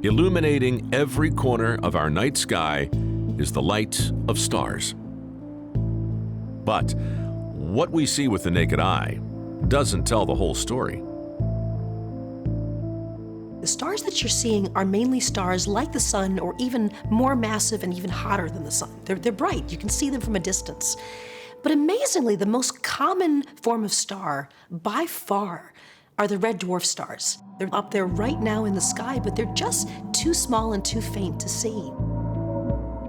Illuminating every corner of our night sky is the light of stars. But what we see with the naked eye doesn't tell the whole story. The stars that you're seeing are mainly stars like the sun, or even more massive and even hotter than the sun. They're bright, you can see them from a distance. But amazingly, the most common form of star, by far, are the red dwarf stars. They're up there right now in the sky, but they're just too small and too faint to see.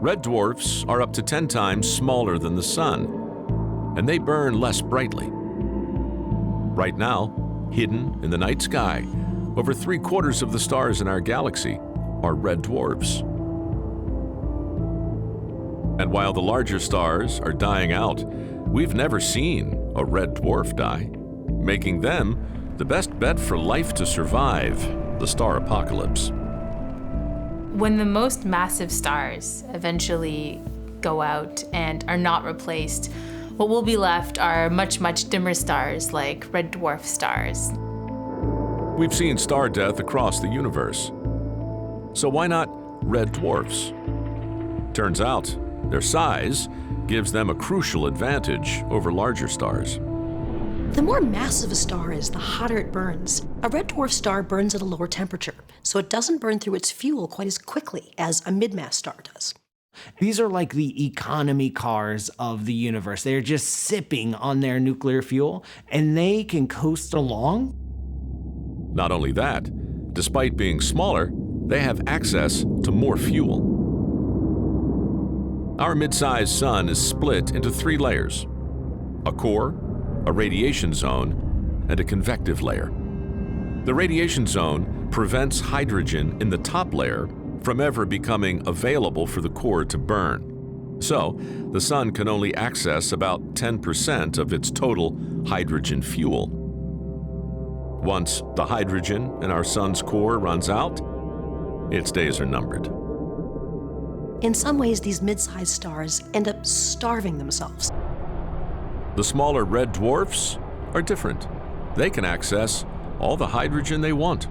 Red dwarfs are up to 10 times smaller than the sun, and they burn less brightly. Right now, hidden in the night sky, over 3/4 of the stars in our galaxy are red dwarfs. And while the larger stars are dying out, we've never seen a red dwarf die, making them the best bet for life to survive the star apocalypse. When the most massive stars eventually go out and are not replaced, what will be left are much, much dimmer stars like red dwarf stars. We've seen star death across the universe. So why not red dwarfs? Turns out, their size gives them a crucial advantage over larger stars. The more massive a star is, the hotter it burns. A red dwarf star burns at a lower temperature, so it doesn't burn through its fuel quite as quickly as a mid-mass star does. These are like the economy cars of the universe. They're just sipping on their nuclear fuel, and they can coast along. Not only that, despite being smaller, they have access to more fuel. Our mid-sized sun is split into 3 layers: a core, a radiation zone, and a convective layer. The radiation zone prevents hydrogen in the top layer from ever becoming available for the core to burn. So, the sun can only access about 10% of its total hydrogen fuel. Once the hydrogen in our sun's core runs out, its days are numbered. In some ways, these mid-sized stars end up starving themselves. The smaller red dwarfs are different. They can access all the hydrogen they want.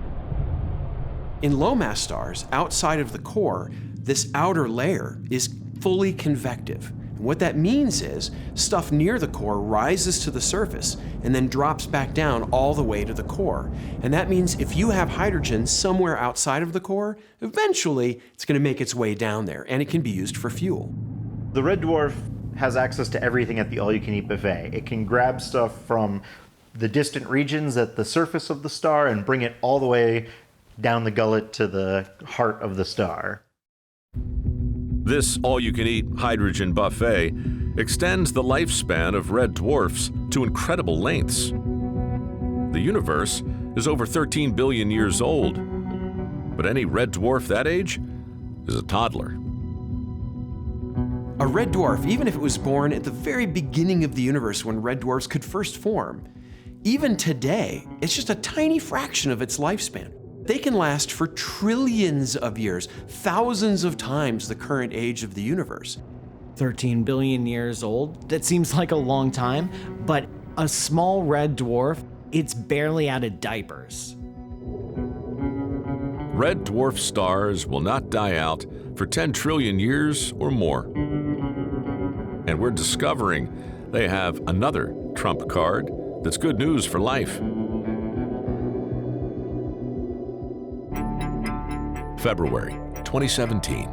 In low-mass stars, outside of the core, this outer layer is fully convective. What that means is stuff near the core rises to the surface and then drops back down all the way to the core. And that means if you have hydrogen somewhere outside of the core, eventually it's going to make its way down there, and it can be used for fuel. The red dwarf has access to everything at the all-you-can-eat buffet. It can grab stuff from the distant regions at the surface of the star and bring it all the way down the gullet to the heart of the star. This all-you-can-eat hydrogen buffet extends the lifespan of red dwarfs to incredible lengths. The universe is over 13 billion years old, but any red dwarf that age is a toddler. A red dwarf, even if it was born at the very beginning of the universe when red dwarfs could first form, even today, it's just a tiny fraction of its lifespan. They can last for trillions of years, thousands of times the current age of the universe. 13 billion years old? That seems like a long time, but a small red dwarf, it's barely out of diapers. Red dwarf stars will not die out for 10 trillion years or more. And we're discovering they have another trump card that's good news for life. February 2017,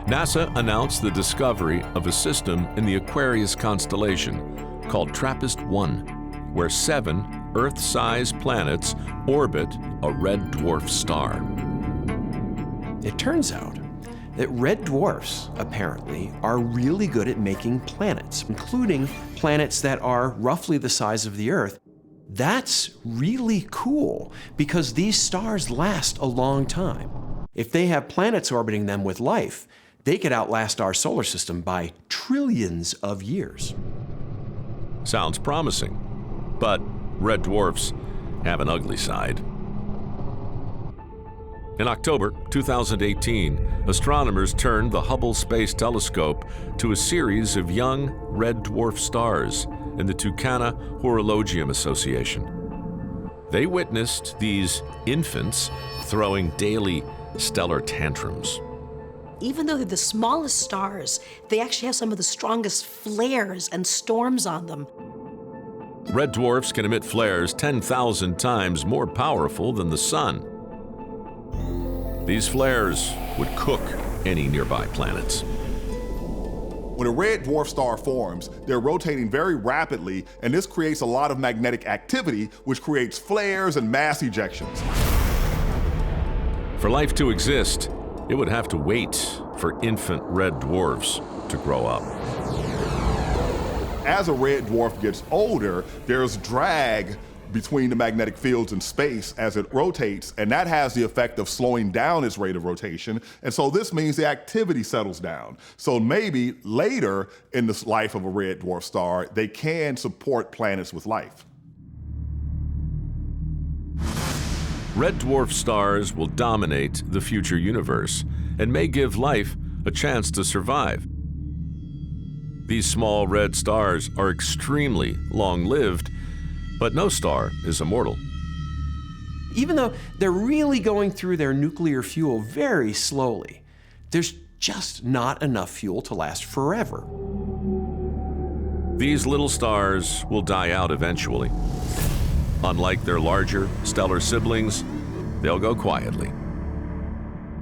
NASA announced the discovery of a system in the Aquarius constellation called TRAPPIST-1, where 7 Earth-sized planets orbit a red dwarf star. It turns out that red dwarfs, apparently, are really good at making planets, including planets that are roughly the size of the Earth. That's really cool, because these stars last a long time. If they have planets orbiting them with life, they could outlast our solar system by trillions of years. Sounds promising, but red dwarfs have an ugly side. In October 2018, astronomers turned the Hubble Space Telescope to a series of young red dwarf stars in the Tucana Horologium Association. They witnessed these infants throwing daily stellar tantrums. Even though they're the smallest stars, they actually have some of the strongest flares and storms on them. Red dwarfs can emit flares 10,000 times more powerful than the sun. These flares would cook any nearby planets. When a red dwarf star forms, they're rotating very rapidly, and this creates a lot of magnetic activity, which creates flares and mass ejections. For life to exist, it would have to wait for infant red dwarfs to grow up. As a red dwarf gets older, there's drag between the magnetic fields in space as it rotates, and that has the effect of slowing down its rate of rotation. And so this means the activity settles down. So maybe later in the life of a red dwarf star, they can support planets with life. Red dwarf stars will dominate the future universe and may give life a chance to survive. These small red stars are extremely long-lived, but no star is immortal. Even though they're really going through their nuclear fuel very slowly, there's just not enough fuel to last forever. These little stars will die out eventually. Unlike their larger stellar siblings, they'll go quietly.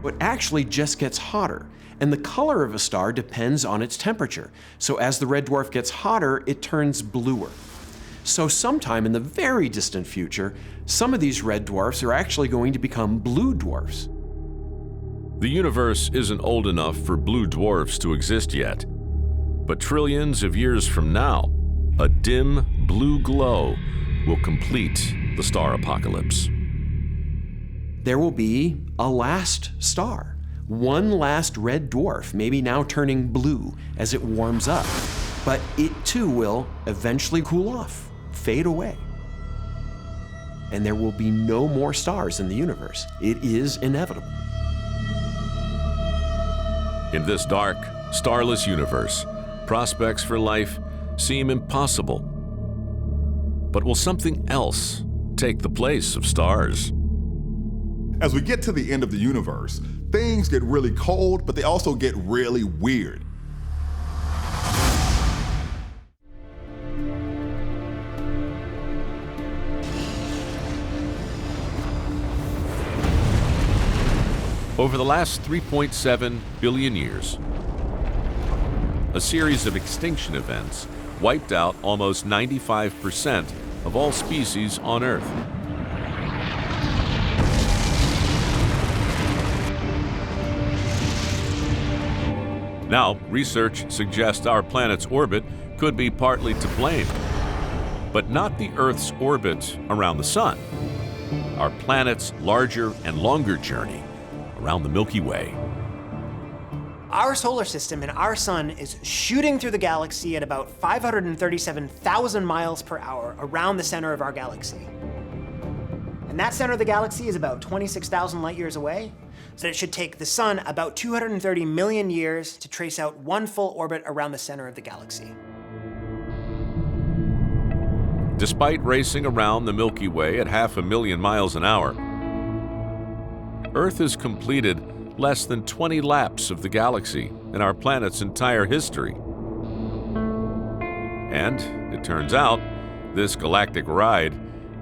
It actually just gets hotter, and the color of a star depends on its temperature. So as the red dwarf gets hotter, it turns bluer. So sometime in the very distant future, some of these red dwarfs are actually going to become blue dwarfs. The universe isn't old enough for blue dwarfs to exist yet, but trillions of years from now, a dim blue glow will complete the star apocalypse. There will be a last star, one last red dwarf, maybe now turning blue as it warms up, but it too will eventually cool off, fade away. And there will be no more stars in the universe. It is inevitable. In this dark, starless universe, prospects for life seem impossible. But will something else take the place of stars? As we get to the end of the universe, things get really cold, but they also get really weird. Over the last 3.7 billion years, a series of extinction events wiped out almost 95% of all species on Earth. Now, research suggests our planet's orbit could be partly to blame, but not the Earth's orbit around the Sun. Our planet's larger and longer journey around the Milky Way. Our solar system and our sun is shooting through the galaxy at about 537,000 miles per hour around the center of our galaxy. And that center of the galaxy is about 26,000 light years away, so it should take the sun about 230 million years to trace out one full orbit around the center of the galaxy. Despite racing around the Milky Way at 500,000 miles an hour, Earth has completed less than 20 laps of the galaxy in our planet's entire history. And it turns out, this galactic ride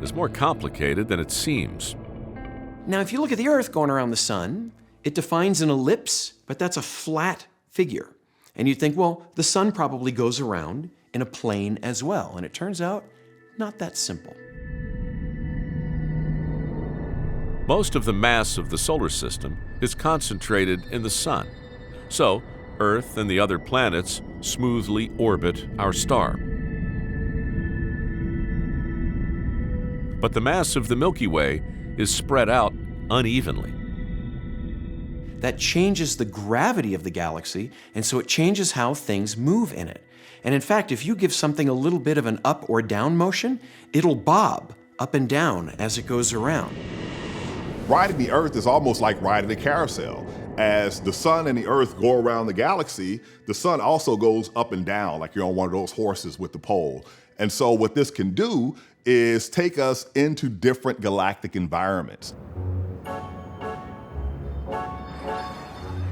is more complicated than it seems. Now, if you look at the Earth going around the sun, it defines an ellipse, but that's a flat figure. And you'd think, well, the sun probably goes around in a plane as well. And it turns out, not that simple. Most of the mass of the solar system is concentrated in the sun. So, Earth and the other planets smoothly orbit our star. But the mass of the Milky Way is spread out unevenly. That changes the gravity of the galaxy, and so it changes how things move in it. And in fact, if you give something a little bit of an up or down motion, it'll bob up and down as it goes around. Riding the Earth is almost like riding a carousel. As the sun and the Earth go around the galaxy, the sun also goes up and down like you're on one of those horses with the pole. And so what this can do is take us into different galactic environments.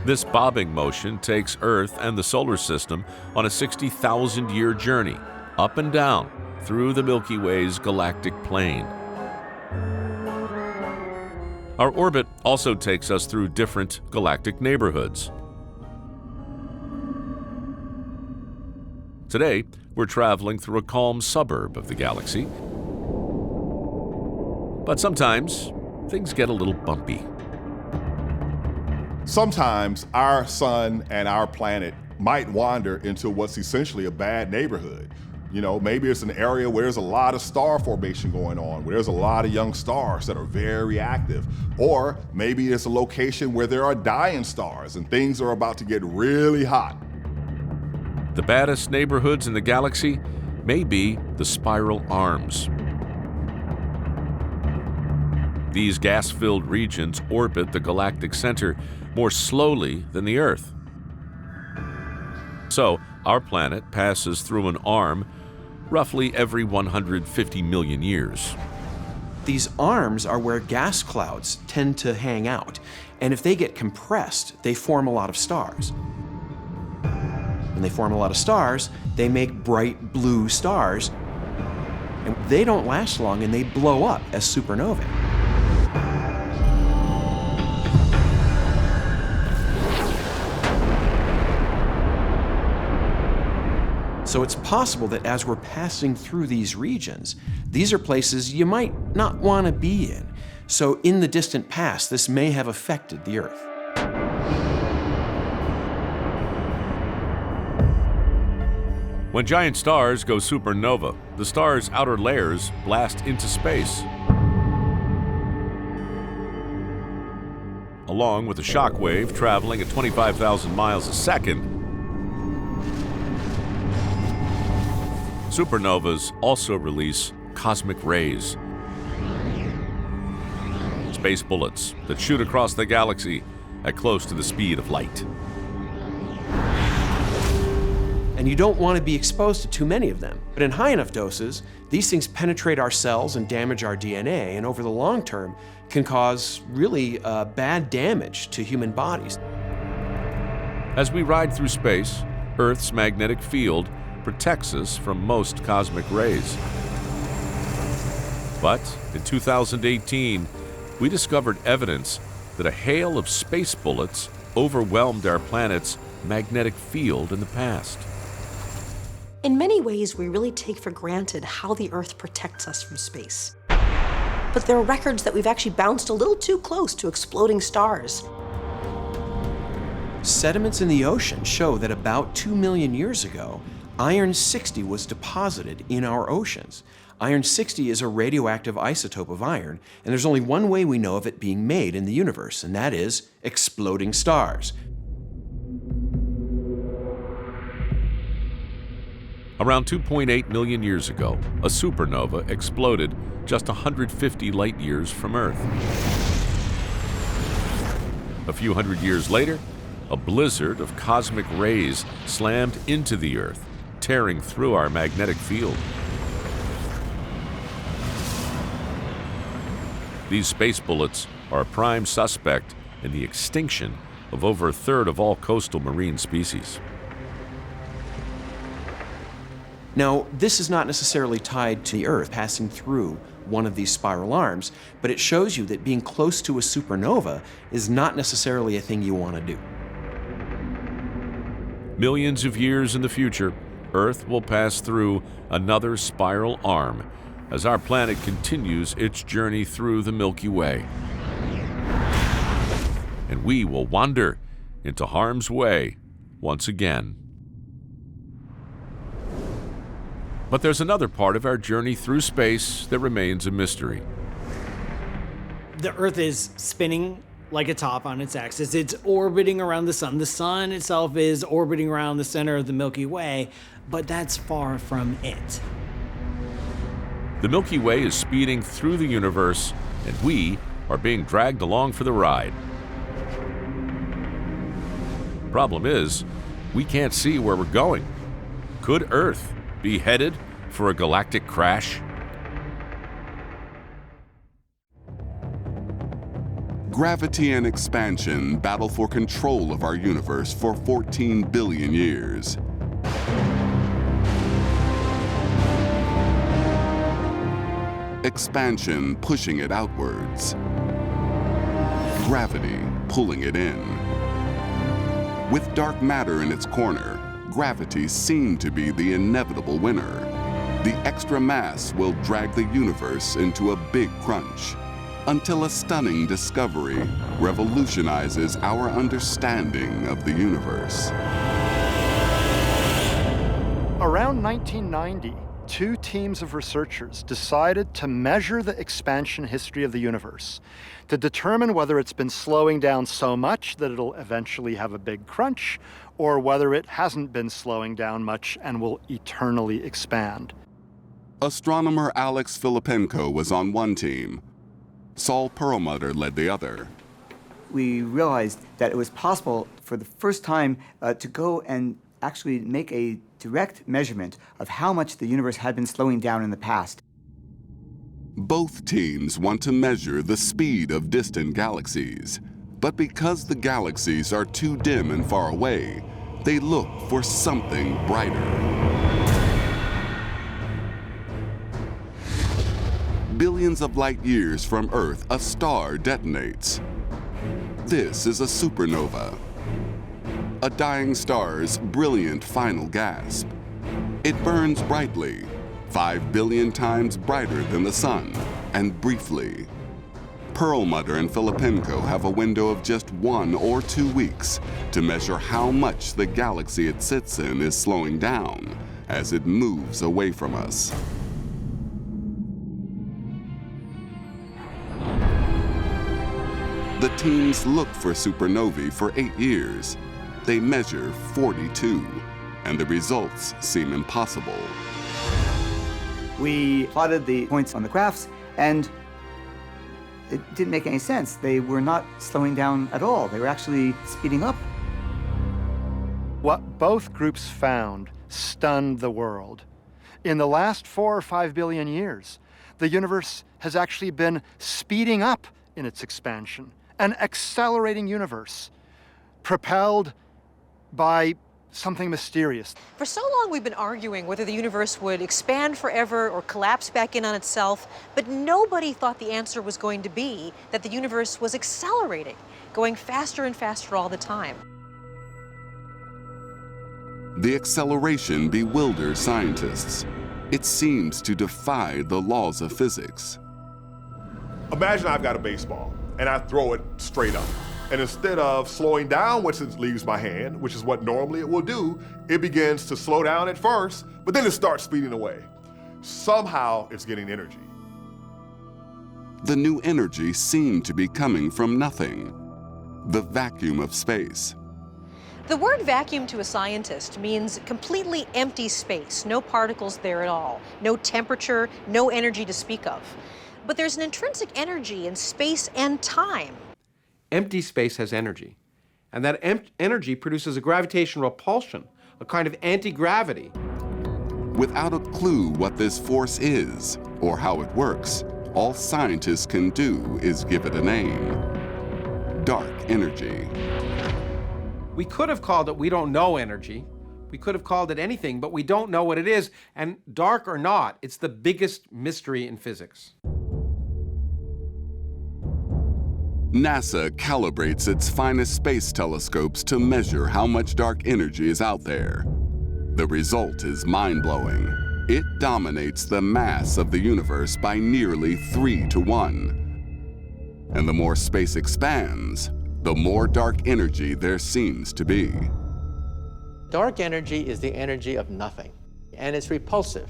This bobbing motion takes Earth and the solar system on a 60,000-year journey, up and down, through the Milky Way's galactic plane. Our orbit also takes us through different galactic neighborhoods. Today, we're traveling through a calm suburb of the galaxy. But sometimes, things get a little bumpy. Sometimes our sun and our planet might wander into what's essentially a bad neighborhood. You know, maybe it's an area where there's a lot of star formation going on, where there's a lot of young stars that are very active. Or maybe it's a location where there are dying stars and things are about to get really hot. The baddest neighborhoods in the galaxy may be the spiral arms. These gas-filled regions orbit the galactic center more slowly than the Earth. So, our planet passes through an arm roughly every 150 million years. These arms are where gas clouds tend to hang out, and if they get compressed, they form a lot of stars. When they form a lot of stars, they make bright blue stars, and they don't last long and they blow up as supernovae. So it's possible that as we're passing through these regions, these are places you might not want to be in. So in the distant past, this may have affected the Earth. When giant stars go supernova, the star's outer layers blast into space. Along with a shock wave traveling at 25,000 miles a second, supernovas also release cosmic rays, space bullets that shoot across the galaxy at close to the speed of light. And you don't want to be exposed to too many of them. But in high enough doses, these things penetrate our cells and damage our DNA, and over the long term can cause really bad damage to human bodies. As we ride through space, Earth's magnetic field protects us from most cosmic rays. But in 2018, we discovered evidence that a hail of space bullets overwhelmed our planet's magnetic field in the past. In many ways, we really take for granted how the Earth protects us from space. But there are records that we've actually bounced a little too close to exploding stars. Sediments in the ocean show that about 2 million years ago, iron-60 was deposited in our oceans. Iron-60 is a radioactive isotope of iron, and there's only one way we know of it being made in the universe, and that is exploding stars. Around 2.8 million years ago, a supernova exploded just 150 light years from Earth. A few hundred years later, a blizzard of cosmic rays slammed into the Earth, tearing through our magnetic field. These space bullets are a prime suspect in the extinction of over a third of all coastal marine species. Now, this is not necessarily tied to the Earth passing through one of these spiral arms, but it shows you that being close to a supernova is not necessarily a thing you want to do. Millions of years in the future, Earth will pass through another spiral arm as our planet continues its journey through the Milky Way. And we will wander into harm's way once again. But there's another part of our journey through space that remains a mystery. The Earth is spinning like a top on its axis. It's orbiting around the sun. The sun itself is orbiting around the center of the Milky Way, but that's far from it. The Milky Way is speeding through the universe, and we are being dragged along for the ride. Problem is, we can't see where we're going. Could Earth be headed for a galactic crash? Gravity and expansion battle for control of our universe for 14 billion years. Expansion pushing it outwards. Gravity pulling it in. With dark matter in its corner, gravity seemed to be the inevitable winner. The extra mass will drag the universe into a big crunch, until a stunning discovery revolutionizes our understanding of the universe. Around 1990, two teams of researchers decided to measure the expansion history of the universe to determine whether it's been slowing down so much that it'll eventually have a big crunch, or whether it hasn't been slowing down much and will eternally expand. Astronomer Alex Filipenko was on one team. Saul Perlmutter led the other. We realized that it was possible for the first time to go and actually make a direct measurement of how much the universe had been slowing down in the past. Both teams want to measure the speed of distant galaxies, but because the galaxies are too dim and far away, they look for something brighter. Billions of light years from Earth, a star detonates. This is a supernova, a dying star's brilliant final gasp. It burns brightly, 5 billion times brighter than the sun, and briefly. Perlmutter and Filipenko have a window of just 1 or 2 weeks to measure how much the galaxy it sits in is slowing down as it moves away from us. The teams look for supernovae for 8 years. They measure 42, and the results seem impossible. We plotted the points on the graphs, and it didn't make any sense. They were not slowing down at all. They were actually speeding up. What both groups found stunned the world. In the last 4 or 5 billion years, the universe has actually been speeding up in its expansion, an accelerating universe, propelled by something mysterious. For so long, we've been arguing whether the universe would expand forever or collapse back in on itself, but nobody thought the answer was going to be that the universe was accelerating, going faster and faster all the time. The acceleration bewilders scientists. It seems to defy the laws of physics. Imagine I've got a baseball and I throw it straight up. And instead of slowing down once it leaves my hand, which is what normally it will do, it begins to slow down at first, but then it starts speeding away. Somehow it's getting energy. The new energy seemed to be coming from nothing, the vacuum of space. The word vacuum to a scientist means completely empty space, no particles there at all, no temperature, no energy to speak of. But there's an intrinsic energy in space and time. Empty space has energy, and that energy produces a gravitational repulsion, a kind of anti-gravity. Without a clue what this force is or how it works, all scientists can do is give it a name: dark energy. We could have called it we don't know energy. We could have called it anything, but we don't know what it is, and dark or not, it's the biggest mystery in physics. NASA calibrates its finest space telescopes to measure how much dark energy is out there. The result is mind-blowing. It dominates the mass of the universe by nearly 3 to 1. And the more space expands, the more dark energy there seems to be. Dark energy is the energy of nothing, and it's repulsive.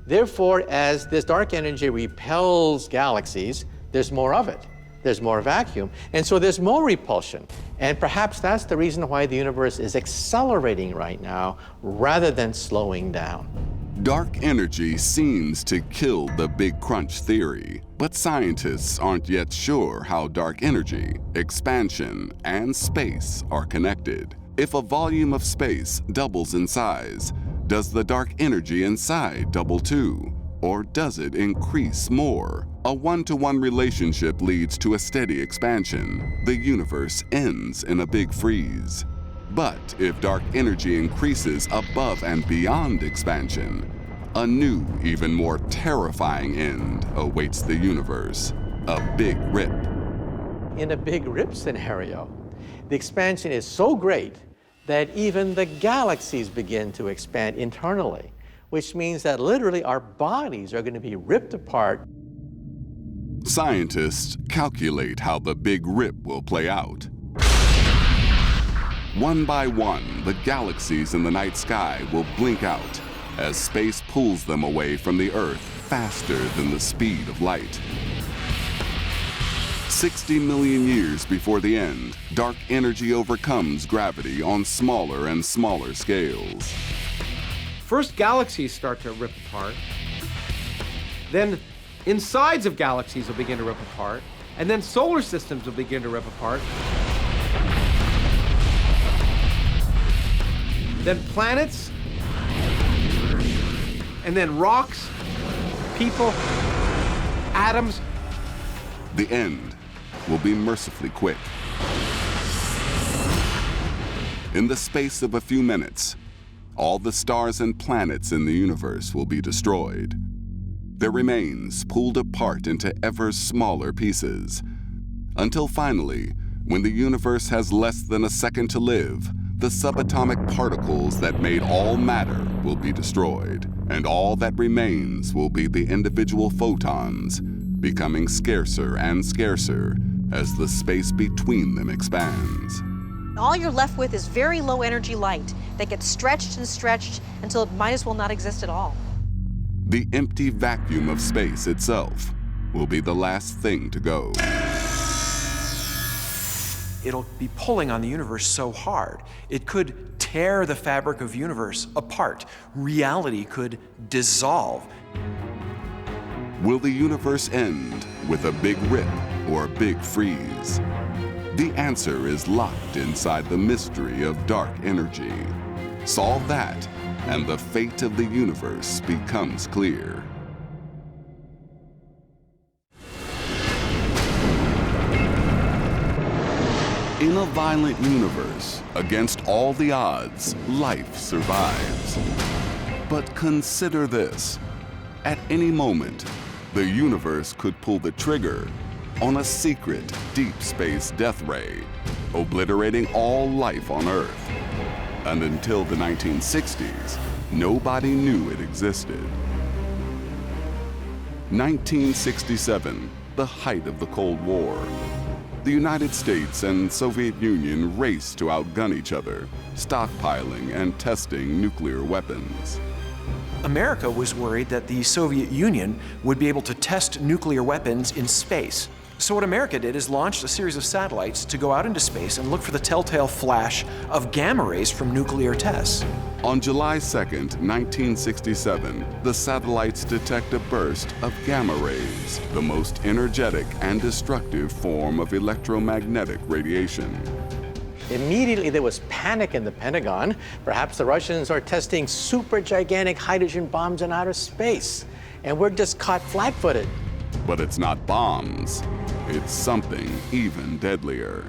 Therefore, as this dark energy repels galaxies, there's more of it. There's more vacuum, and so there's more repulsion. And perhaps that's the reason why the universe is accelerating right now rather than slowing down. Dark energy seems to kill the Big Crunch theory, but scientists aren't yet sure how dark energy, expansion, and space are connected. If a volume of space doubles in size, does the dark energy inside double too? Or does it increase more? A one-to-one relationship leads to a steady expansion. The universe ends in a big freeze. But if dark energy increases above and beyond expansion, a new, even more terrifying end awaits the universe, a big rip. In a big rip scenario, the expansion is so great that even the galaxies begin to expand internally, which means that literally our bodies are going to be ripped apart. Scientists calculate how the big rip will play out. One by one, the galaxies in the night sky will blink out as space pulls them away from the Earth faster than the speed of light. 60 million years before the end, dark energy overcomes gravity on smaller and smaller scales. First, galaxies start to rip apart. Then insides of galaxies will begin to rip apart. And then solar systems will begin to rip apart. Then planets. And then rocks, people, atoms. The end will be mercifully quick. In the space of a few minutes, all the stars and planets in the universe will be destroyed. Their remains pulled apart into ever smaller pieces, until finally, when the universe has less than a second to live, the subatomic particles that made all matter will be destroyed, and all that remains will be the individual photons, becoming scarcer and scarcer as the space between them expands. All you're left with is very low energy light that gets stretched and stretched until it might as well not exist at all. The empty vacuum of space itself will be the last thing to go. It'll be pulling on the universe so hard, it could tear the fabric of the universe apart. Reality could dissolve. Will the universe end with a big rip or a big freeze? The answer is locked inside the mystery of dark energy. Solve that, and the fate of the universe becomes clear. In a violent universe, against all the odds, life survives. But consider this. At any moment, the universe could pull the trigger on a secret deep space death ray, obliterating all life on Earth. And until the 1960s, nobody knew it existed. 1967, the height of the Cold War. The United States and Soviet Union raced to outgun each other, stockpiling and testing nuclear weapons. America was worried that the Soviet Union would be able to test nuclear weapons in space. So what America did is launched a series of satellites to go out into space and look for the telltale flash of gamma rays from nuclear tests. On July 2nd, 1967, the satellites detect a burst of gamma rays, the most energetic and destructive form of electromagnetic radiation. Immediately there was panic in the Pentagon. Perhaps the Russians are testing super gigantic hydrogen bombs in outer space, and we're just caught flat-footed. But it's not bombs. It's something even deadlier.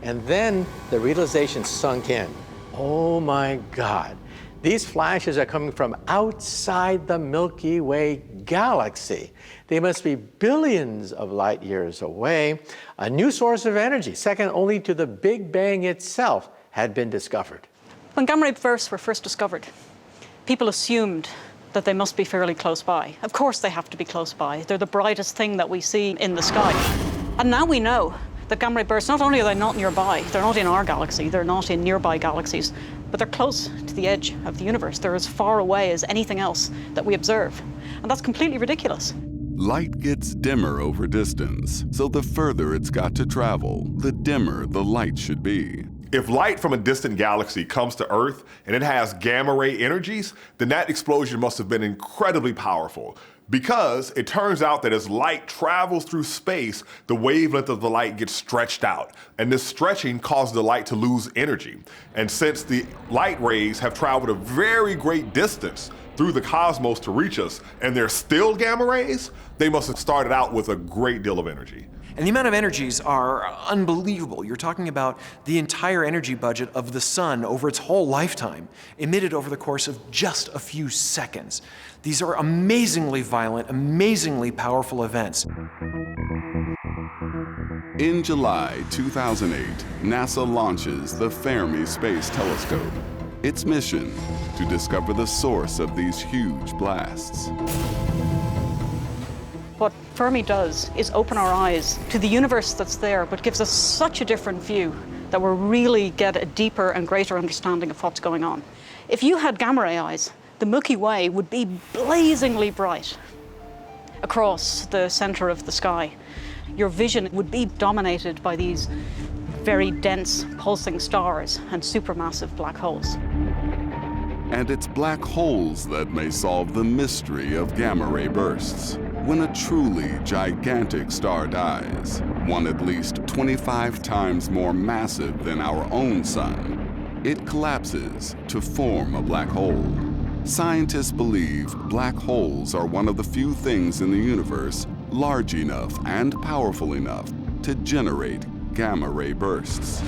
And then the realization sunk in. Oh my God. These flashes are coming from outside the Milky Way galaxy. They must be billions of light years away. A new source of energy, second only to the Big Bang itself, had been discovered. When gamma ray bursts were first discovered, people assumed that they must be fairly close by. Of course they have to be close by. They're the brightest thing that we see in the sky. And now we know that gamma ray bursts, not only are they not nearby, they're not in our galaxy, they're not in nearby galaxies, but they're close to the edge of the universe. They're as far away as anything else that we observe. And that's completely ridiculous. Light gets dimmer over distance, so the further it's got to travel, the dimmer the light should be. If light from a distant galaxy comes to Earth and it has gamma ray energies, then that explosion must have been incredibly powerful. Because it turns out that as light travels through space, the wavelength of the light gets stretched out. And this stretching causes the light to lose energy. And since the light rays have traveled a very great distance through the cosmos to reach us, and they're still gamma rays, they must have started out with a great deal of energy. And the amount of energies are unbelievable. You're talking about the entire energy budget of the sun over its whole lifetime, emitted over the course of just a few seconds. These are amazingly violent, amazingly powerful events. In July 2008, NASA launches the Fermi Space Telescope. Its mission, to discover the source of these huge blasts. What Fermi does is open our eyes to the universe that's there, but gives us such a different view that we really get a deeper and greater understanding of what's going on. If you had gamma ray eyes, the Milky Way would be blazingly bright across the center of the sky. Your vision would be dominated by these very dense pulsing stars and supermassive black holes. And it's black holes that may solve the mystery of gamma ray bursts. When a truly gigantic star dies, one at least 25 times more massive than our own sun, it collapses to form a black hole. Scientists believe black holes are one of the few things in the universe large enough and powerful enough to generate gamma ray bursts.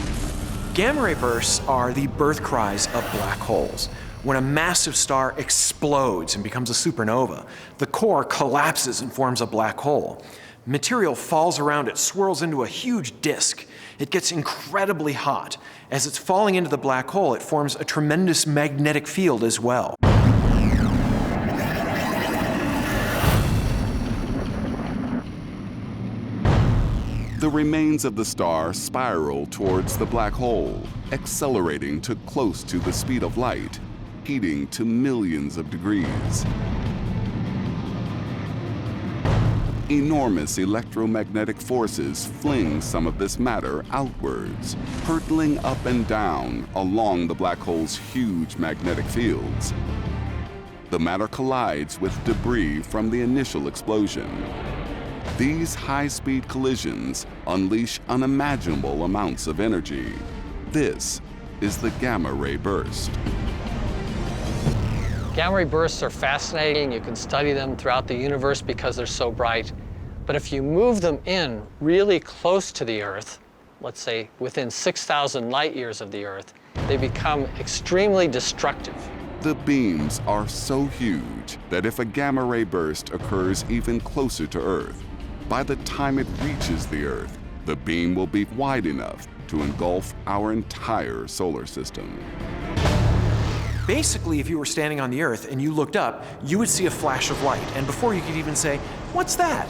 Gamma ray bursts are the birth cries of black holes. When a massive star explodes and becomes a supernova, the core collapses and forms a black hole. Material falls around it, swirls into a huge disk. It gets incredibly hot. As it's falling into the black hole, it forms a tremendous magnetic field as well. The remains of the star spiral towards the black hole, accelerating to close to the speed of light, heating to millions of degrees. Enormous electromagnetic forces fling some of this matter outwards, hurtling up and down along the black hole's huge magnetic fields. The matter collides with debris from the initial explosion. These high-speed collisions unleash unimaginable amounts of energy. This is the gamma ray burst. Gamma ray bursts are fascinating. You can study them throughout the universe because they're so bright. But if you move them in really close to the Earth, let's say within 6,000 light years of the Earth, they become extremely destructive. The beams are so huge that if a gamma ray burst occurs even closer to Earth, by the time it reaches the Earth, the beam will be wide enough to engulf our entire solar system. Basically, if you were standing on the Earth and you looked up, you would see a flash of light. And before you could even say, "What's that?"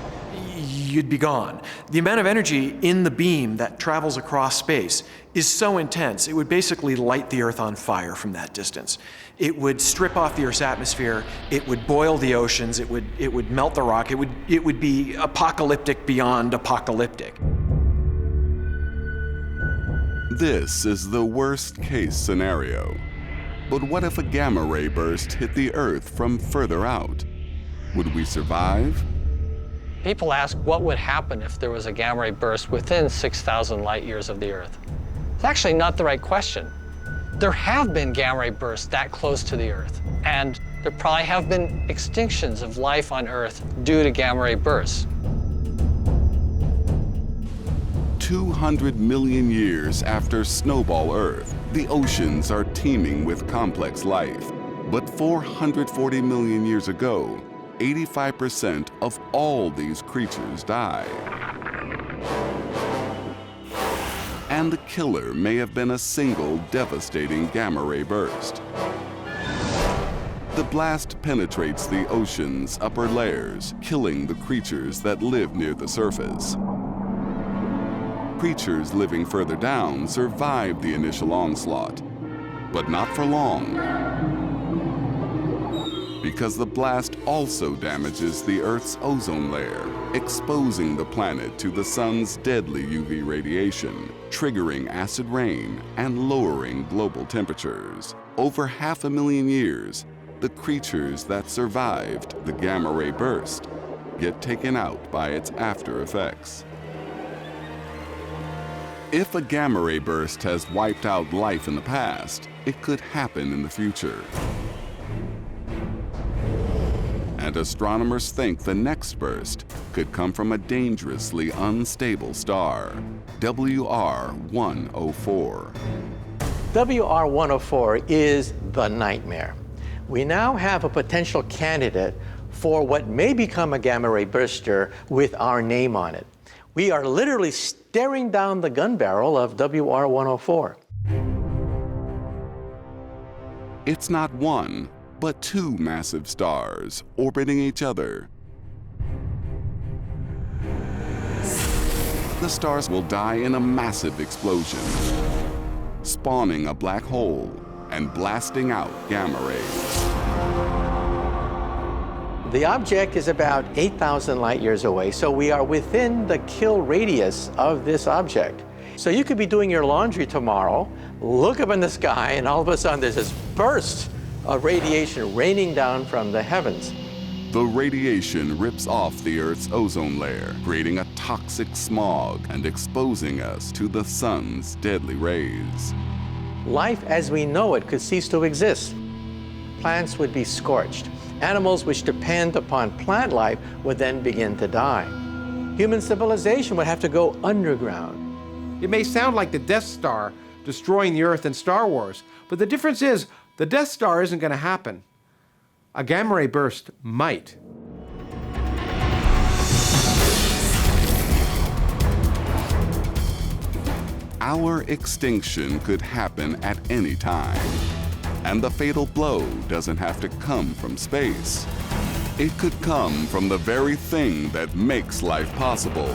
you'd be gone. The amount of energy in the beam that travels across space is so intense, it would basically light the Earth on fire from that distance. It would strip off the Earth's atmosphere, it would boil the oceans, it would melt the rock, it would be apocalyptic beyond apocalyptic. This is the worst-case scenario. But what if a gamma ray burst hit the Earth from further out? Would we survive? People ask what would happen if there was a gamma ray burst within 6,000 light years of the Earth. It's actually not the right question. There have been gamma ray bursts that close to the Earth, and there probably have been extinctions of life on Earth due to gamma ray bursts. 200 million years after snowball Earth, the oceans are teeming with complex life. But 440 million years ago, 85% of all these creatures die. And the killer may have been a single devastating gamma ray burst. The blast penetrates the ocean's upper layers, killing the creatures that live near the surface. Creatures living further down survive the initial onslaught, but not for long, because the blast also damages the Earth's ozone layer, exposing the planet to the sun's deadly UV radiation, triggering acid rain and lowering global temperatures. Over 500,000 years, the creatures that survived the gamma ray burst get taken out by its after effects. If a gamma ray burst has wiped out life in the past, it could happen in the future. and astronomers think the next burst could come from a dangerously unstable star, WR104. WR104 is the nightmare. We now have a potential candidate for what may become a gamma ray burster with our name on it. We are literally staring down the gun barrel of WR104. It's not one, but two massive stars orbiting each other. The stars will die in a massive explosion, spawning a black hole and blasting out gamma rays. The object is about 8,000 light years away, so we are within the kill radius of this object. So you could be doing your laundry tomorrow, look up in the sky, and all of a sudden there's this burst of radiation raining down from the heavens. The radiation rips off the Earth's ozone layer, creating a toxic smog and exposing us to the sun's deadly rays. Life as we know it could cease to exist. Plants would be scorched. Animals which depend upon plant life would then begin to die. Human civilization would have to go underground. It may sound like the Death Star destroying the Earth in Star Wars, but the difference is the Death Star isn't going to happen. A gamma ray burst might. Our extinction could happen at any time. And the fatal blow doesn't have to come from space. It could come from the very thing that makes life possible,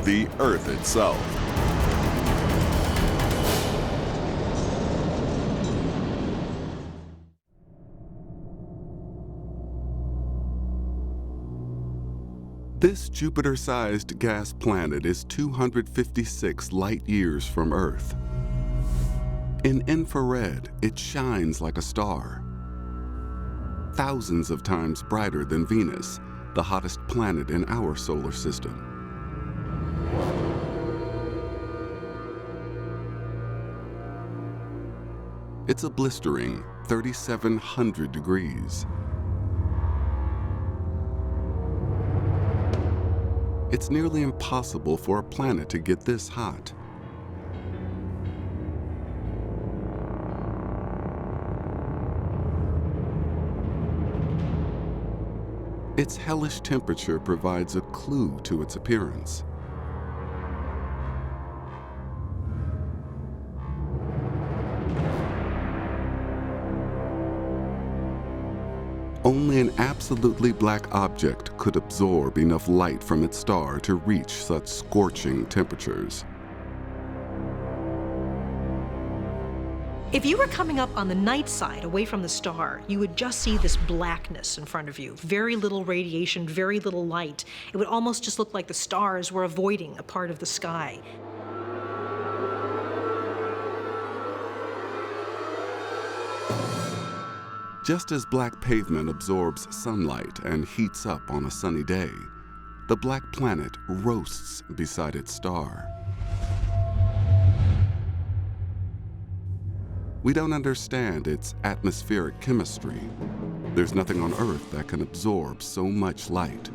the Earth itself. This Jupiter-sized gas planet is 256 light years from Earth. In infrared, it shines like a star. Thousands of times brighter than Venus, the hottest planet in our solar system. It's a blistering 3,700 degrees. It's nearly impossible for a planet to get this hot. Its hellish temperature provides a clue to its appearance. Only an absolutely black object could absorb enough light from its star to reach such scorching temperatures. If you were coming up on the night side, away from the star, you would just see this blackness in front of you. Very little radiation, very little light. It would almost just look like the stars were avoiding a part of the sky. Just as black pavement absorbs sunlight and heats up on a sunny day, the black planet roasts beside its star. We don't understand its atmospheric chemistry. There's nothing on Earth that can absorb so much light.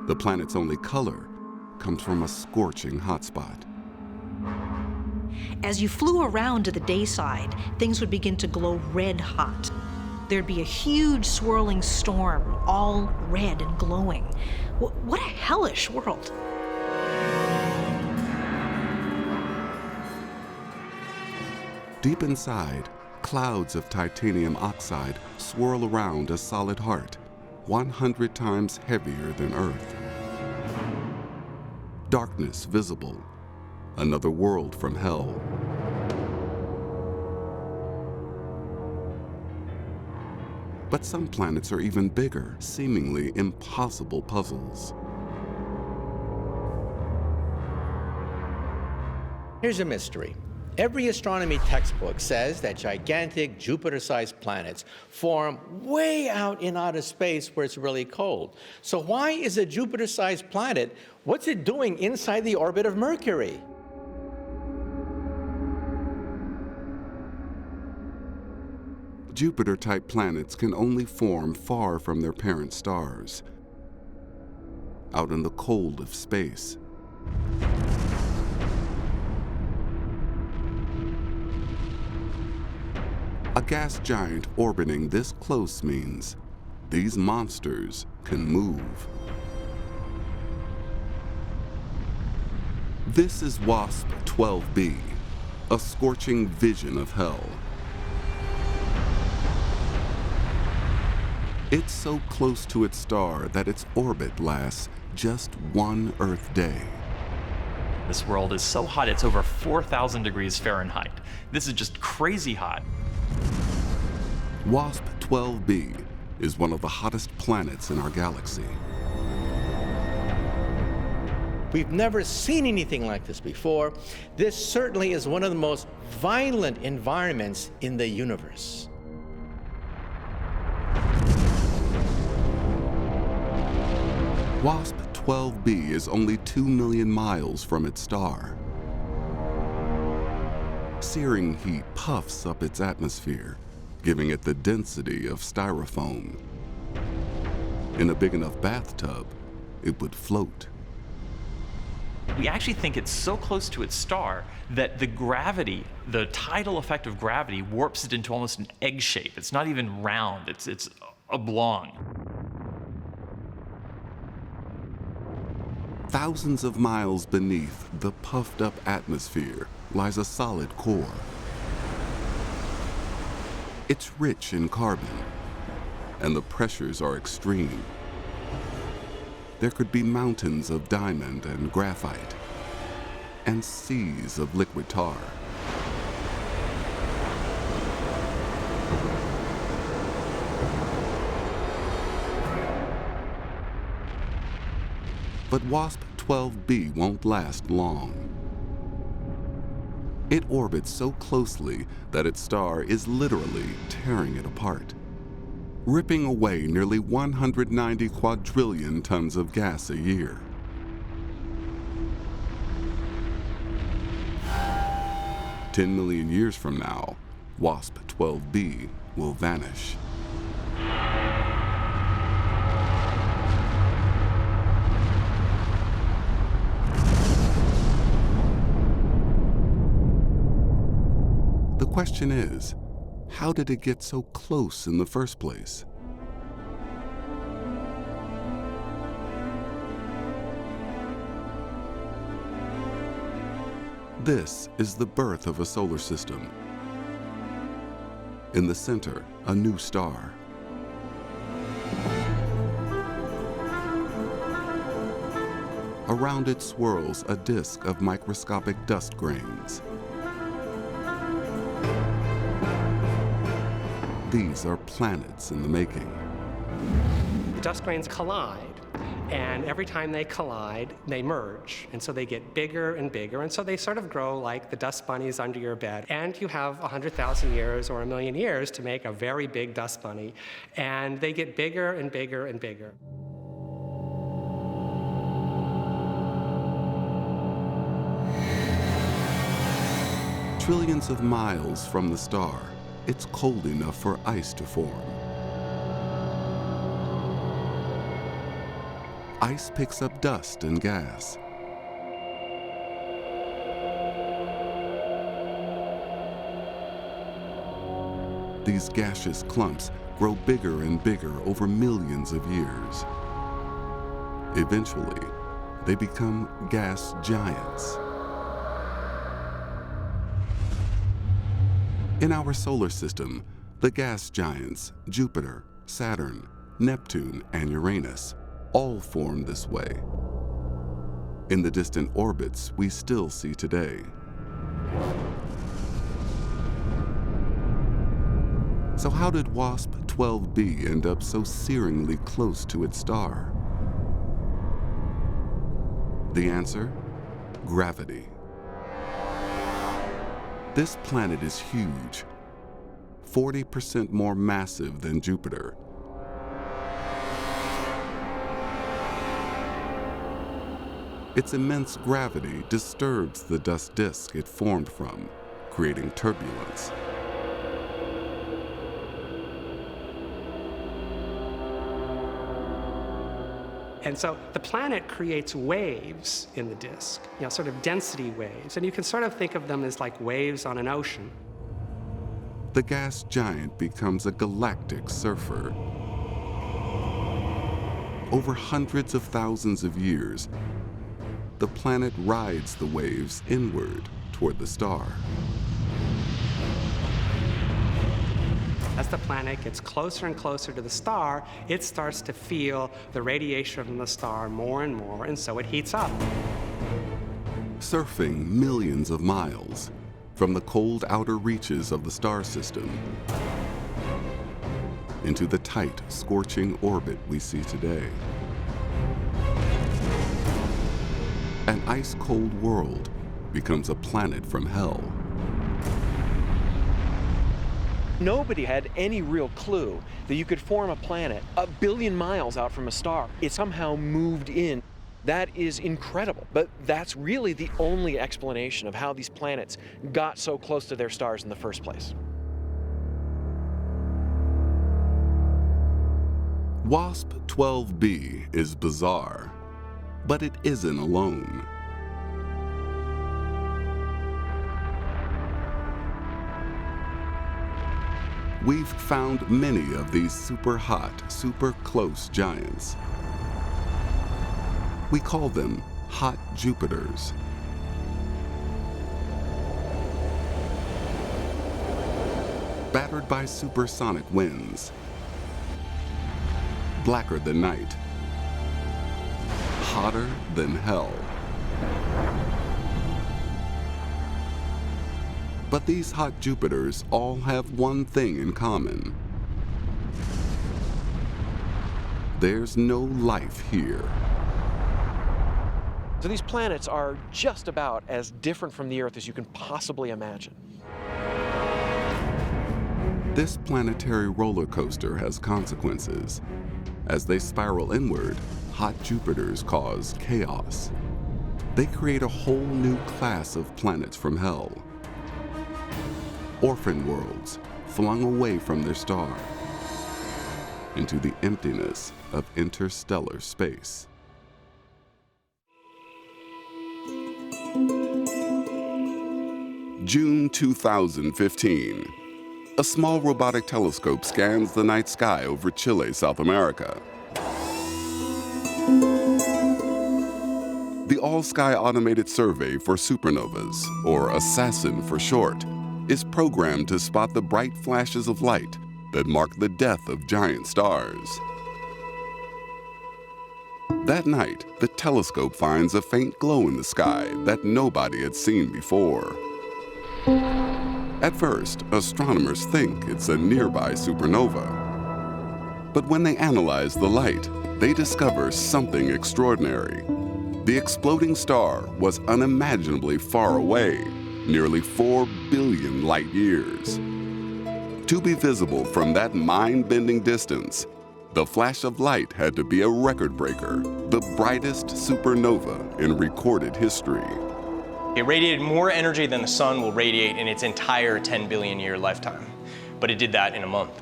The planet's only color comes from a scorching hotspot. As you flew around to the day side, things would begin to glow red hot. There'd be a huge swirling storm, all red and glowing. What a hellish world. Deep inside, clouds of titanium oxide swirl around a solid heart, 100 times heavier than Earth. Darkness visible, another world from hell. But some planets are even bigger, seemingly impossible puzzles. Here's a mystery. Every astronomy textbook says that gigantic Jupiter-sized planets form way out in outer space where it's really cold. So why is a Jupiter-sized planet, what's it doing inside the orbit of Mercury? Jupiter-type planets can only form far from their parent stars, out in the cold of space. A gas giant orbiting this close means these monsters can move. This is WASP 12b, a scorching vision of hell. It's so close to its star that its orbit lasts just one Earth day. This world is so hot, it's over 4,000 degrees Fahrenheit. This is just crazy hot. WASP 12b is one of the hottest planets in our galaxy. We've never seen anything like this before. This certainly is one of the most violent environments in the universe. WASP 12b is only 2 million miles from its star. Searing heat puffs up its atmosphere, giving it the density of styrofoam. In a big enough bathtub, it would float. We actually think it's so close to its star that the gravity, the tidal effect of gravity, warps it into almost an egg shape. It's not even round, it's oblong. Thousands of miles beneath the puffed up atmosphere lies a solid core. It's rich in carbon, and the pressures are extreme. There could be mountains of diamond and graphite, and seas of liquid tar. But WASP 12b won't last long. It orbits so closely that its star is literally tearing it apart, ripping away nearly 190 quadrillion tons of gas a year. "10 million years from now, WASP 12b will vanish. The question is, how did it get so close in the first place? This is the birth of a solar system. In the center, a new star. Around it swirls a disk of microscopic dust grains. These are planets in the making. The dust grains collide, and every time they collide, they merge, and so they get bigger and bigger, and so they sort of grow like the dust bunnies under your bed. And you have 100,000 years or 1,000,000 years to make a very big dust bunny, and they get bigger and bigger and bigger. Trillions of miles from the star, it's cold enough for ice to form. Ice picks up dust and gas. These gaseous clumps grow bigger and bigger over millions of years. Eventually, they become gas giants. In our solar system, the gas giants, Jupiter, Saturn, Neptune, and Uranus, all formed this way. In the distant orbits we still see today. So how did WASP 12b end up so searingly close to its star? The answer? Gravity. This planet is huge, 40% more massive than Jupiter. Its immense gravity disturbs the dust disk it formed from, creating turbulence. And so the planet creates waves in the disk, sort of density waves. And you can sort of think of them as like waves on an ocean. The gas giant becomes a galactic surfer. Over hundreds of thousands of years, the planet rides the waves inward toward the star. As the planet gets closer and closer to the star, it starts to feel the radiation from the star more and more, and so it heats up. Surfing millions of miles from the cold outer reaches of the star system into the tight, scorching orbit we see today. An ice-cold world becomes a planet from hell. Nobody had any real clue that you could form a planet 1 billion miles out from a star. It somehow moved in. That is incredible, but that's really the only explanation of how these planets got so close to their stars in the first place. WASP 12b is bizarre, but it isn't alone. We've found many of these super hot, super close giants. We call them hot Jupiters. Battered by supersonic winds, blacker than night, hotter than hell. But these hot Jupiters all have one thing in common. There's no life here. So these planets are just about as different from the Earth as you can possibly imagine. This planetary roller coaster has consequences. As they spiral inward, hot Jupiters cause chaos. They create a whole new class of planets from hell. Orphan worlds flung away from their star into the emptiness of interstellar space. June 2015. A small robotic telescope scans the night sky over Chile, South America. The All-Sky Automated Survey for Supernovas, or ASSASSIN for short, is programmed to spot the bright flashes of light that mark the death of giant stars. That night, the telescope finds a faint glow in the sky that nobody had seen before. At first, astronomers think it's a nearby supernova. But when they analyze the light, they discover something extraordinary. The exploding star was unimaginably far away, nearly 4 billion light years. To be visible from that mind-bending distance, the flash of light had to be a record breaker, the brightest supernova in recorded history. It radiated more energy than the sun will radiate in its entire 10 billion year lifetime, but it did that in a month.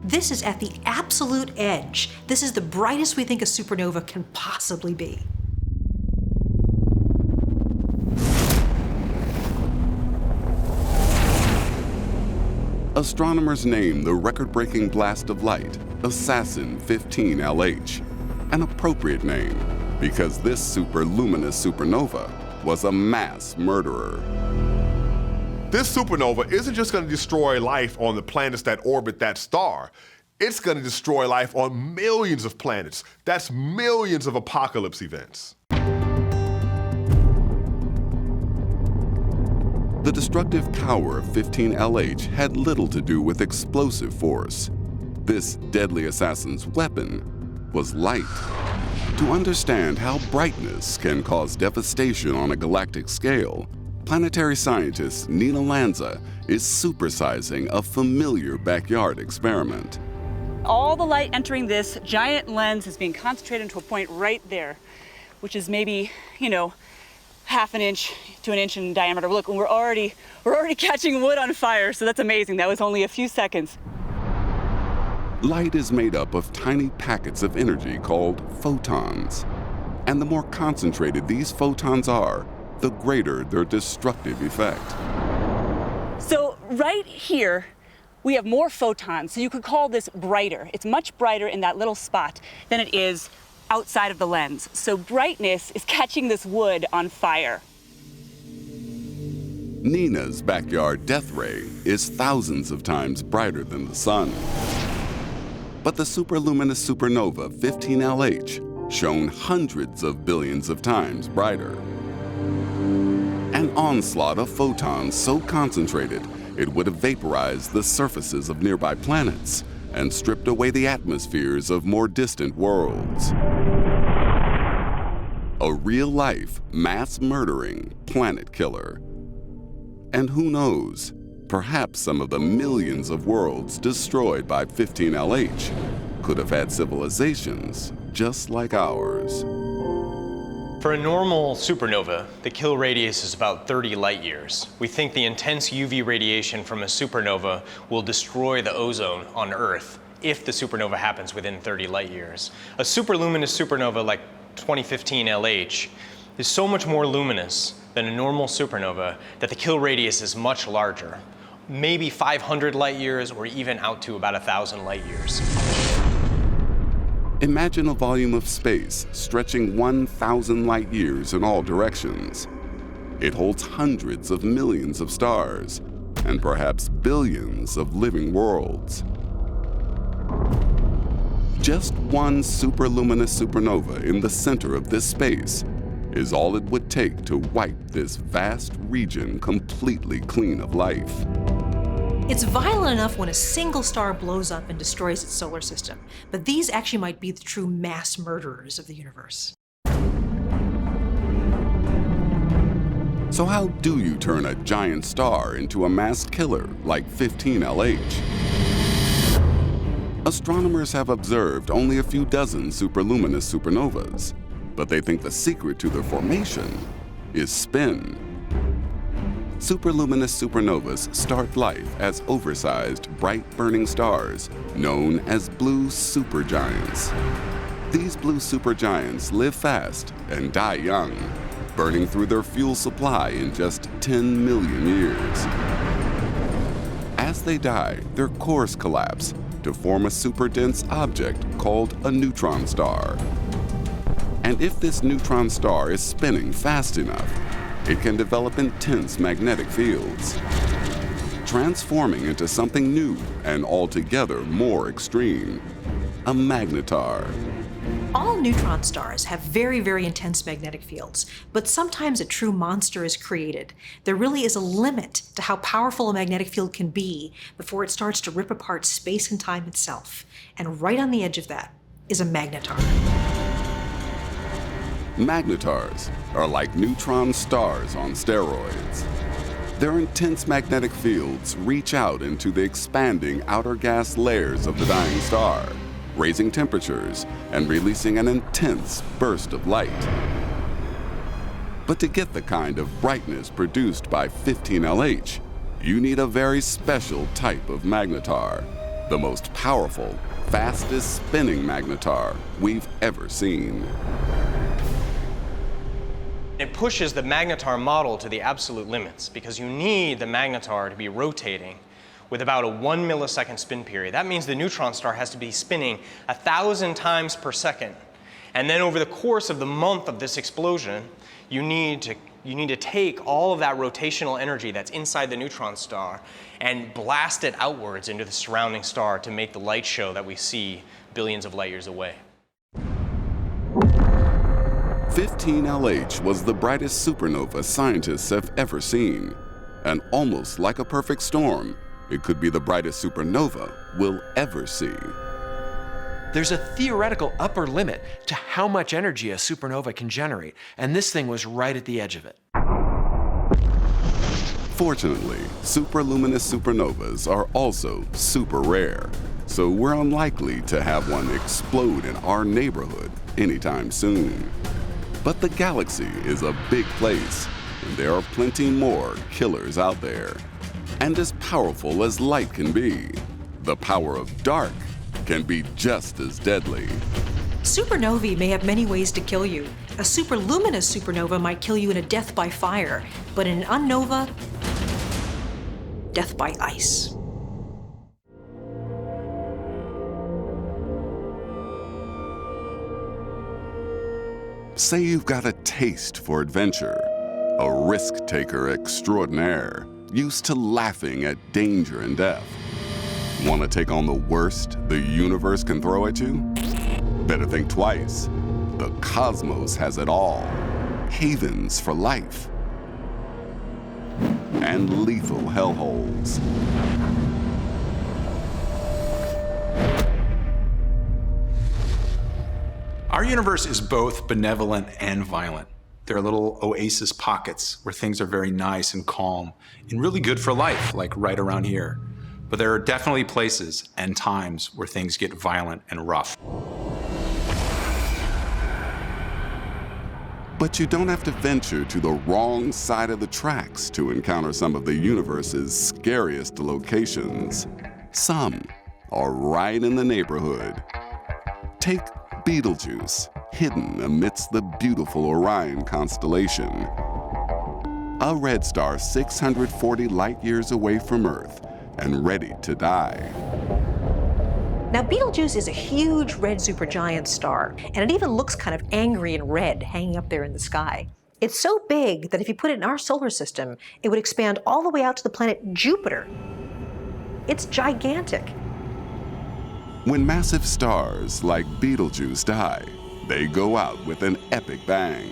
This is at the absolute edge. This is the brightest we think a supernova can possibly be. Astronomers name the record-breaking blast of light Assassin 15LH, an appropriate name because this superluminous supernova was a mass murderer. This supernova isn't just going to destroy life on the planets that orbit that star. It's going to destroy life on millions of planets. That's millions of apocalypse events. The destructive power of 15LH had little to do with explosive force. This deadly assassin's weapon was light. To understand how brightness can cause devastation on a galactic scale, planetary scientist Nina Lanza is supersizing a familiar backyard experiment. All the light entering this giant lens is being concentrated into a point right there, which is maybe, half an inch to an inch in diameter. Look, we're already catching wood on fire, so that's amazing. That was only a few seconds. Light is made up of tiny packets of energy called photons. And the more concentrated these photons are, the greater their destructive effect. So right here, we have more photons, so you could call this brighter. It's much brighter in that little spot than it is outside of the lens. So brightness is catching this wood on fire. Nina's backyard death ray is thousands of times brighter than the sun. But the superluminous supernova 15LH shone hundreds of billions of times brighter. An onslaught of photons so concentrated it would have vaporized the surfaces of nearby planets and stripped away the atmospheres of more distant worlds. A real-life, mass-murdering planet killer. And who knows, perhaps some of the millions of worlds destroyed by 15LH could have had civilizations just like ours. For a normal supernova, the kill radius is about 30 light years. We think the intense UV radiation from a supernova will destroy the ozone on Earth if the supernova happens within 30 light years. A superluminous supernova like 2015 LH is so much more luminous than a normal supernova that the kill radius is much larger, maybe 500 light years or even out to about 1,000 light years. Imagine a volume of space stretching 1,000 light years in all directions. It holds hundreds of millions of stars and perhaps billions of living worlds. Just one superluminous supernova in the center of this space is all it would take to wipe this vast region completely clean of life. It's violent enough when a single star blows up and destroys its solar system, but these actually might be the true mass murderers of the universe. So how do you turn a giant star into a mass killer like 15LH? Astronomers have observed only a few dozen superluminous supernovas, but they think the secret to their formation is spin. Superluminous supernovas start life as oversized, bright burning stars known as blue supergiants. These blue supergiants live fast and die young, burning through their fuel supply in just 10 million years. As they die, their cores collapse to form a super-dense object called a neutron star. And if this neutron star is spinning fast enough, it can develop intense magnetic fields, transforming into something new and altogether more extreme, a magnetar. All neutron stars have very, very intense magnetic fields, but sometimes a true monster is created. There really is a limit to how powerful a magnetic field can be before it starts to rip apart space and time itself. And right on the edge of that is a magnetar. Magnetars are like neutron stars on steroids. Their intense magnetic fields reach out into the expanding outer gas layers of the dying star, raising temperatures and releasing an intense burst of light. But to get the kind of brightness produced by 15LH, you need a very special type of magnetar, the most powerful, fastest spinning magnetar we've ever seen. It pushes the magnetar model to the absolute limits because you need the magnetar to be rotating with about a 1 millisecond spin period. That means the neutron star has to be spinning 1,000 times per second. And then over the course of the month of this explosion, you need to take all of that rotational energy that's inside the neutron star and blast it outwards into the surrounding star to make the light show that we see billions of light years away. 15LH was the brightest supernova scientists have ever seen. And almost like a perfect storm, it could be the brightest supernova we'll ever see. There's a theoretical upper limit to how much energy a supernova can generate, and this thing was right at the edge of it. Fortunately, superluminous supernovas are also super rare, so we're unlikely to have one explode in our neighborhood anytime soon. But the galaxy is a big place, and there are plenty more killers out there. And as powerful as light can be, the power of dark can be just as deadly. Supernovae may have many ways to kill you. A superluminous supernova might kill you in a death by fire, but in an unnova, death by ice. Say you've got a taste for adventure, a risk-taker extraordinaire, used to laughing at danger and death. Want to take on the worst the universe can throw at you? Better think twice. The cosmos has it all. Havens for life. And lethal hellholes. Our universe is both benevolent and violent. There are little oasis pockets where things are very nice and calm and really good for life, like right around here. But there are definitely places and times where things get violent and rough. But you don't have to venture to the wrong side of the tracks to encounter some of the universe's scariest locations. Some are right in the neighborhood. Take Betelgeuse, hidden amidst the beautiful Orion constellation. A red star 640 light years away from Earth and ready to die. Now, Betelgeuse is a huge red supergiant star, and it even looks kind of angry and red hanging up there in the sky. It's so big that if you put it in our solar system, it would expand all the way out to the planet Jupiter. It's gigantic. When massive stars like Betelgeuse die, they go out with an epic bang.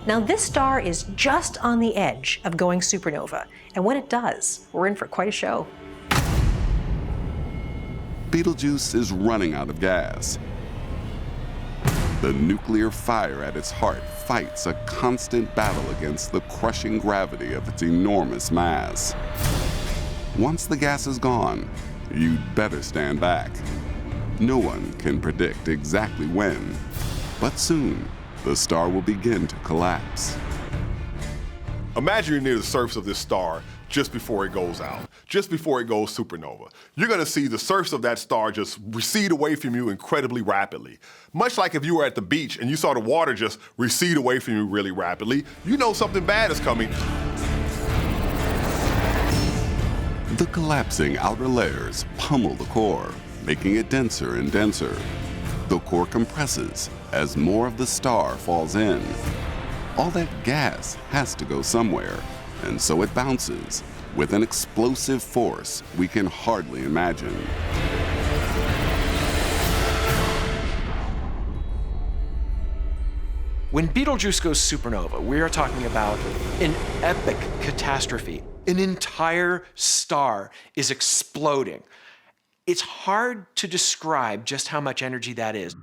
Now, this star is just on the edge of going supernova, and when it does, we're in for quite a show. Betelgeuse is running out of gas. The nuclear fire at its heart fights a constant battle against the crushing gravity of its enormous mass. Once the gas is gone, you'd better stand back. No one can predict exactly when, but soon the star will begin to collapse. Imagine you're near the surface of this star just before it goes out, just before it goes supernova. You're gonna see the surface of that star just recede away from you incredibly rapidly. Much like if you were at the beach and you saw the water just recede away from you really rapidly, you know something bad is coming. The collapsing outer layers pummel the core, making it denser and denser. The core compresses as more of the star falls in. All that gas has to go somewhere, and so it bounces with an explosive force we can hardly imagine. When Betelgeuse goes supernova, we are talking about an epic catastrophe. An entire star is exploding. It's hard to describe just how much energy that is.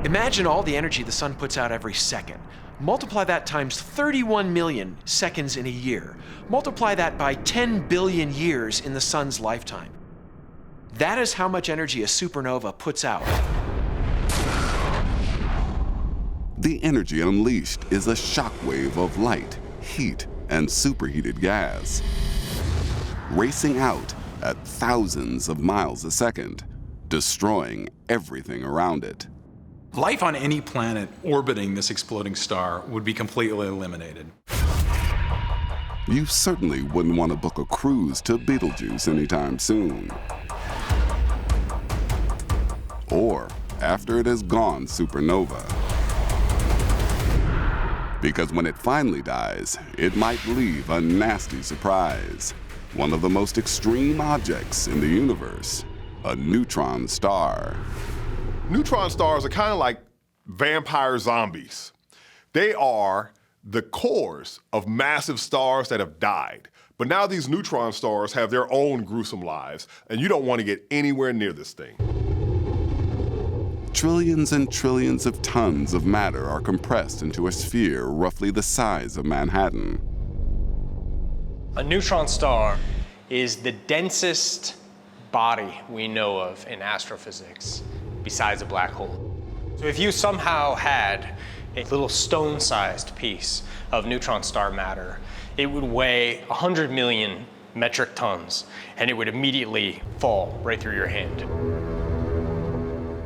Imagine all the energy the sun puts out every second. Multiply that times 31 million seconds in a year. Multiply that by 10 billion years in the sun's lifetime. That is how much energy a supernova puts out. The energy unleashed is a shockwave of light, heat, and superheated gas, racing out at thousands of miles a second, destroying everything around it. Life on any planet orbiting this exploding star would be completely eliminated. You certainly wouldn't want to book a cruise to Betelgeuse anytime soon. Or after it has gone supernova. Because when it finally dies, it might leave a nasty surprise. One of the most extreme objects in the universe, a neutron star. Neutron stars are kind of like vampire zombies. They are the cores of massive stars that have died. But now these neutron stars have their own gruesome lives, and you don't want to get anywhere near this thing. Trillions and trillions of tons of matter are compressed into a sphere roughly the size of Manhattan. A neutron star is the densest body we know of in astrophysics, besides a black hole. So if you somehow had a little stone-sized piece of neutron star matter, it would weigh 100 million metric tons, and it would immediately fall right through your hand.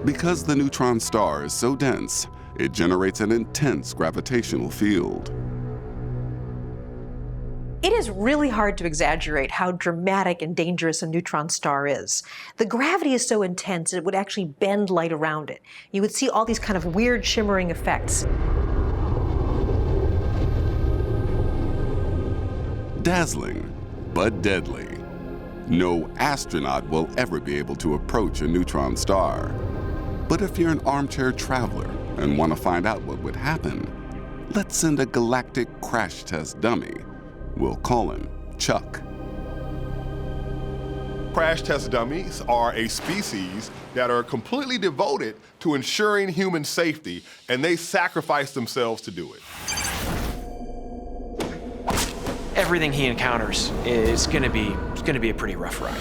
Because the neutron star is so dense, it generates an intense gravitational field. It is really hard to exaggerate how dramatic and dangerous a neutron star is. The gravity is so intense it would actually bend light around it. You would see all these kind of weird shimmering effects. Dazzling, but deadly. No astronaut will ever be able to approach a neutron star. But if you're an armchair traveler and want to find out what would happen, let's send a galactic crash test dummy. We'll call him Chuck. Crash test dummies are a species that are completely devoted to ensuring human safety, and they sacrifice themselves to do it. Everything he encounters is gonna be a pretty rough ride.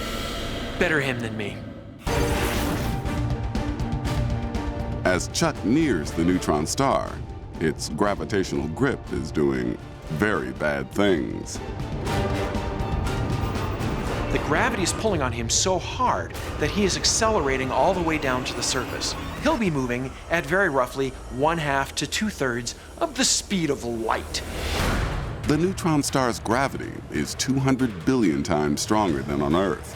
Better him than me. As Chuck nears the neutron star, its gravitational grip is doing very bad things. The gravity is pulling on him so hard that he is accelerating all the way down to the surface. He'll be moving at very roughly 1/2 to 2/3 of the speed of light. The neutron star's gravity is 200 billion times stronger than on Earth.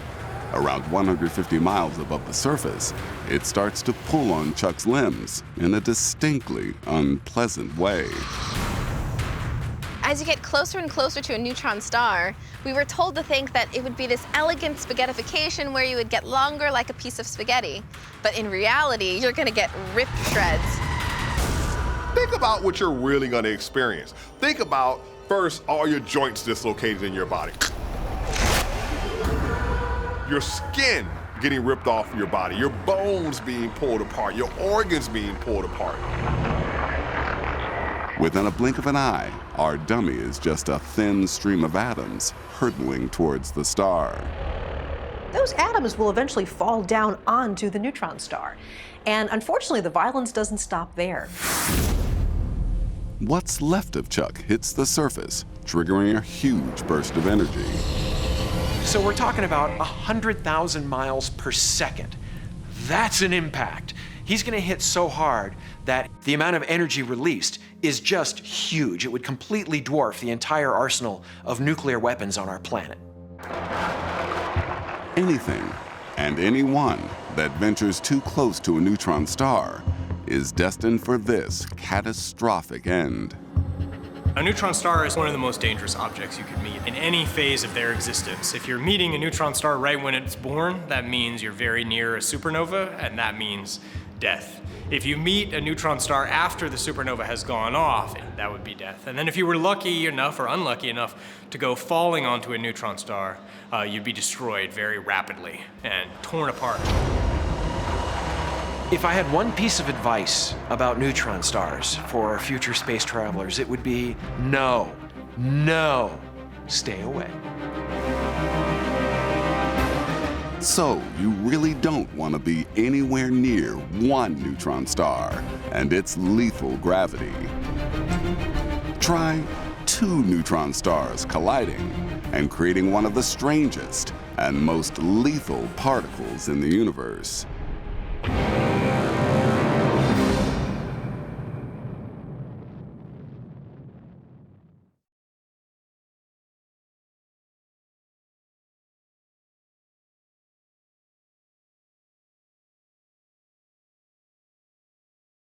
Around 150 miles above the surface, it starts to pull on Chuck's limbs in a distinctly unpleasant way. As you get closer and closer to a neutron star, we were told to think that it would be this elegant spaghettification where you would get longer like a piece of spaghetti. But in reality, you're gonna get ripped to shreds. Think about what you're really gonna experience. Think about, first, all your joints dislocated in your body. Your skin getting ripped off your body, your bones being pulled apart, your organs being pulled apart. Within a blink of an eye, our dummy is just a thin stream of atoms hurtling towards the star. Those atoms will eventually fall down onto the neutron star. And unfortunately, the violence doesn't stop there. What's left of Chuck hits the surface, triggering a huge burst of energy. So we're talking about 100,000 miles per second. That's an impact. He's gonna hit so hard that the amount of energy released is just huge. It would completely dwarf the entire arsenal of nuclear weapons on our planet. Anything and anyone that ventures too close to a neutron star is destined for this catastrophic end. A neutron star is one of the most dangerous objects you could meet in any phase of their existence. If you're meeting a neutron star right when it's born, that means you're very near a supernova, and that means death. If you meet a neutron star after the supernova has gone off, that would be death. And then if you were lucky enough or unlucky enough to go falling onto a neutron star, you'd be destroyed very rapidly and torn apart. If I had one piece of advice about neutron stars for future space travelers, it would be no, stay away. So you really don't want to be anywhere near one neutron star and its lethal gravity. Try 2 neutron stars colliding and creating one of the strangest and most lethal particles in the universe.